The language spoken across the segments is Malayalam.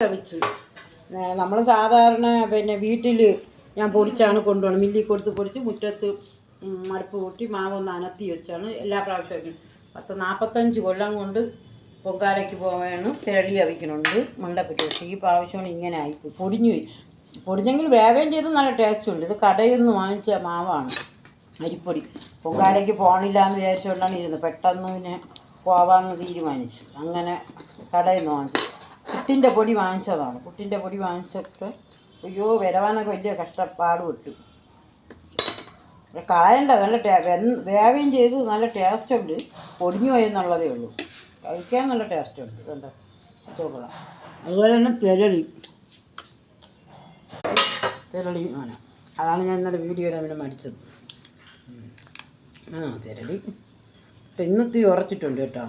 വെച്ച് നമ്മൾ സാധാരണ പിന്നെ വീട്ടിൽ ഞാൻ പൊടിച്ചാണ് കൊണ്ടുപോകണം. മില്ലിൽ കൊടുത്ത് പൊടിച്ച് മുറ്റത്ത് മടുപ്പ് കൂട്ടി മാവൊന്ന് അനത്തി വെച്ചാണ് എല്ലാ പ്രാവശ്യവും 45 കൊല്ലം കൊണ്ട് പൊങ്കാലയ്ക്ക് പോവാണ് തിരളി അവിക്കണുണ്ട് മണ്ടപ്പിട്ട്. പക്ഷേ ഈ പ്രാവശ്യമാണ് ഇങ്ങനെ ആയിപ്പോയി. പൊടിഞ്ഞു പോയി. പൊടിഞ്ഞെങ്കിൽ വേവേം ചെയ്ത് നല്ല ടേസ്റ്റ് ഉണ്ട്. ഇത് കടയിൽ നിന്ന് വാങ്ങിച്ച മാവാണ്, അരിപ്പൊടി. പൊങ്കാലയ്ക്ക് പോകണില്ല എന്ന് വിചാരിച്ചുകൊണ്ടാണ് ഇരുന്നത്. പെട്ടെന്ന് പിന്നെ പോവാമെന്ന് തീരുമാനിച്ചു. അങ്ങനെ കടയിൽ നിന്ന് വാങ്ങിച്ചു. പുട്ടിൻ്റെ പൊടി വാങ്ങിച്ചതാണ്. പുട്ടിൻ്റെ പൊടി വാങ്ങിച്ചിട്ട് അയ്യോ വരവാനൊക്കെ വലിയ കഷ്ടപ്പാട് വിട്ടു. കളയണ്ട, നല്ല വേവേം ചെയ്ത് നല്ല ടേസ്റ്റ് ഉണ്ട്. പൊടിഞ്ഞു പോയെന്നുള്ളതേ ഉള്ളൂ. കഴിക്കാൻ നല്ല ടേസ്റ്റ് ഉണ്ട്. ഇതുണ്ട് ചോള. അതുപോലെ തന്നെ തിരളി ആണ്. അതാണ് ഞാൻ ഇന്നലെ വീഡിയോയിൽ അവനെ മടിച്ചത്. തിരളി ഇപ്പം ഇന്നത്തെ ഉറച്ചിട്ടുണ്ട് കേട്ടോ.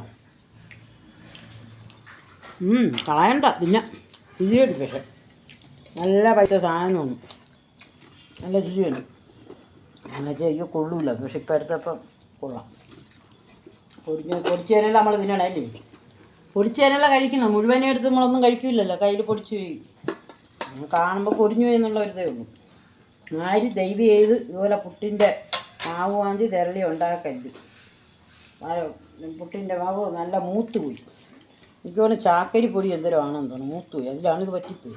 കളയണ്ട, പിന്നെ രുചിയുണ്ട്. പക്ഷെ നല്ല പൈസ സാധനമാണ്, നല്ല രുചിയാണ്. അങ്ങനെ ചെയ്യോ കൊള്ളൂല. പക്ഷെ ഇപ്പം എടുത്തപ്പം കൊള്ളാം. പൊടിച്ചേനല്ല നമ്മൾ തിന്നണല്ലേ. പൊടിച്ചേനല്ല കഴിക്കണം. മുഴുവനെ എടുത്ത് നമ്മളൊന്നും കഴിക്കില്ലല്ലോ, കയ്യിൽ പൊടിച്ചു പോയി കാണുമ്പോൾ പൊടിഞ്ഞു പോയി എന്നുള്ള ഒരിതേ ഉള്ളൂ. ആര് ദൈവം ചെയ്ത് ഇതുപോലെ പുട്ടിൻ്റെ മാവ് വാങ്ങി തിരളി ഉണ്ടാക്കല്ല്. പുട്ടിൻ്റെ മാവ് നല്ല മൂത്ത് പോയി. എനിക്ക് തോന്നുന്നു ചാക്കരി പൊടി എന്തെങ്കിലും ആണെന്ന് തോന്നുന്നു, മൂത്ത് പോയി. അതിലാണ് ഇത് പറ്റിപ്പോയി.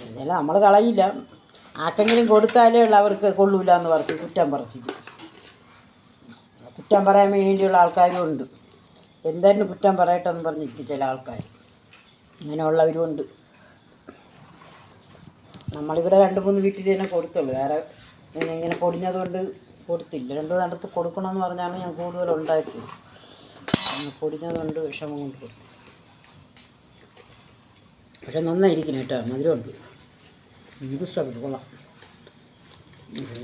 എന്നാലും നമ്മൾ കളയില്ല. ആർക്കെങ്കിലും കൊടുത്താലേ ഉള്ളൂ അവർക്ക് കൊള്ളൂല എന്ന് പറഞ്ഞു കുറ്റം പറിച്ചിട്ട്. കുറ്റം പറയാൻ വേണ്ടിയുള്ള ആൾക്കാരും ഉണ്ട്. എന്തായാലും കുറ്റം പറയട്ടെന്ന് പറഞ്ഞിരിക്കും ചില ആൾക്കാർ. ഇങ്ങനെയുള്ളവരും ഉണ്ട്. നമ്മളിവിടെ 2-3 വീട്ടിൽ തന്നെ കൊടുത്തുള്ളൂ. വേറെ ഇങ്ങനെ പൊടിഞ്ഞതുകൊണ്ട് കൊടുത്തില്ല. 2 നടത്ത് കൊടുക്കണമെന്ന് പറഞ്ഞാണ് ഞാൻ കൂടുതൽ ഉണ്ടാക്കിയത്. പൊടിഞ്ഞതുകൊണ്ട് വിഷമം കൊണ്ട് കൊടുത്തു. പക്ഷെ നന്നായിരിക്കണം കേട്ടോ, മധുരമുണ്ട്. ഇത് ഇഷ്ടപ്പെട്ടു, കൊള്ളാം.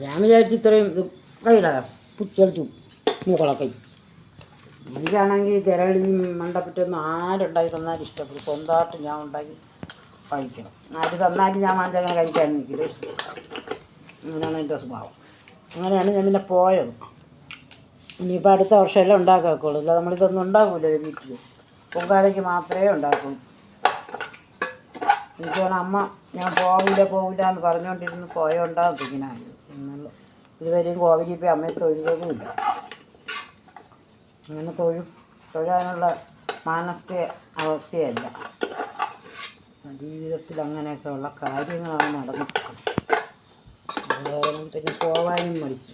ഞാൻ വിചാരിച്ചു ഇത്രയും ഇത് കൈയിടാ പുച്ചെടുത്തു മൂക്കളൊക്കെ. എനിക്കാണെങ്കിൽ തിരളിയും മണ്ടപ്പിറ്റൊന്നും ആരുണ്ടാക്കി തന്നാലും ഇഷ്ടപ്പെടും. സ്വന്തമായിട്ട് ഞാൻ ഉണ്ടാക്കി കഴിക്കണം. ആര് തന്നാലും ഞാൻ വാങ്ങിച്ചങ്ങനെ കഴിക്കാൻ എനിക്കില്ല. അങ്ങനെയാണ് എൻ്റെ സ്വഭാവം. അങ്ങനെയാണ് ഞാൻ പിന്നെ പോയത്. ഇനിയിപ്പോൾ അടുത്ത വർഷമെല്ലാം ഉണ്ടാക്കാക്കുള്ളൂ. അല്ല നമ്മളിതൊന്നും ഉണ്ടാക്കൂല വീട്ടിൽ. പൊങ്കാലയ്ക്ക് മാത്രമേ ഉണ്ടാക്കൂ. എനിക്കാണ് അമ്മ ഞാൻ പോവില്ല എന്ന് പറഞ്ഞുകൊണ്ടിരുന്ന് പോയോണ്ടാകും ഇങ്ങനെ ആയത് എന്നുള്ള. ഇതുവരെയും കോവിലിപ്പോൾ അമ്മയെ തൊഴുതതുമില്ല. അങ്ങനെ തൊഴാനുള്ള അവസ്ഥയല്ല. ജീവിതത്തിൽ അങ്ങനെയൊക്കെ ഉള്ള കാര്യങ്ങളാണ് നടന്നിട്ട്. അതുകാരണം പിന്നെ പോവാനും മടിച്ചു.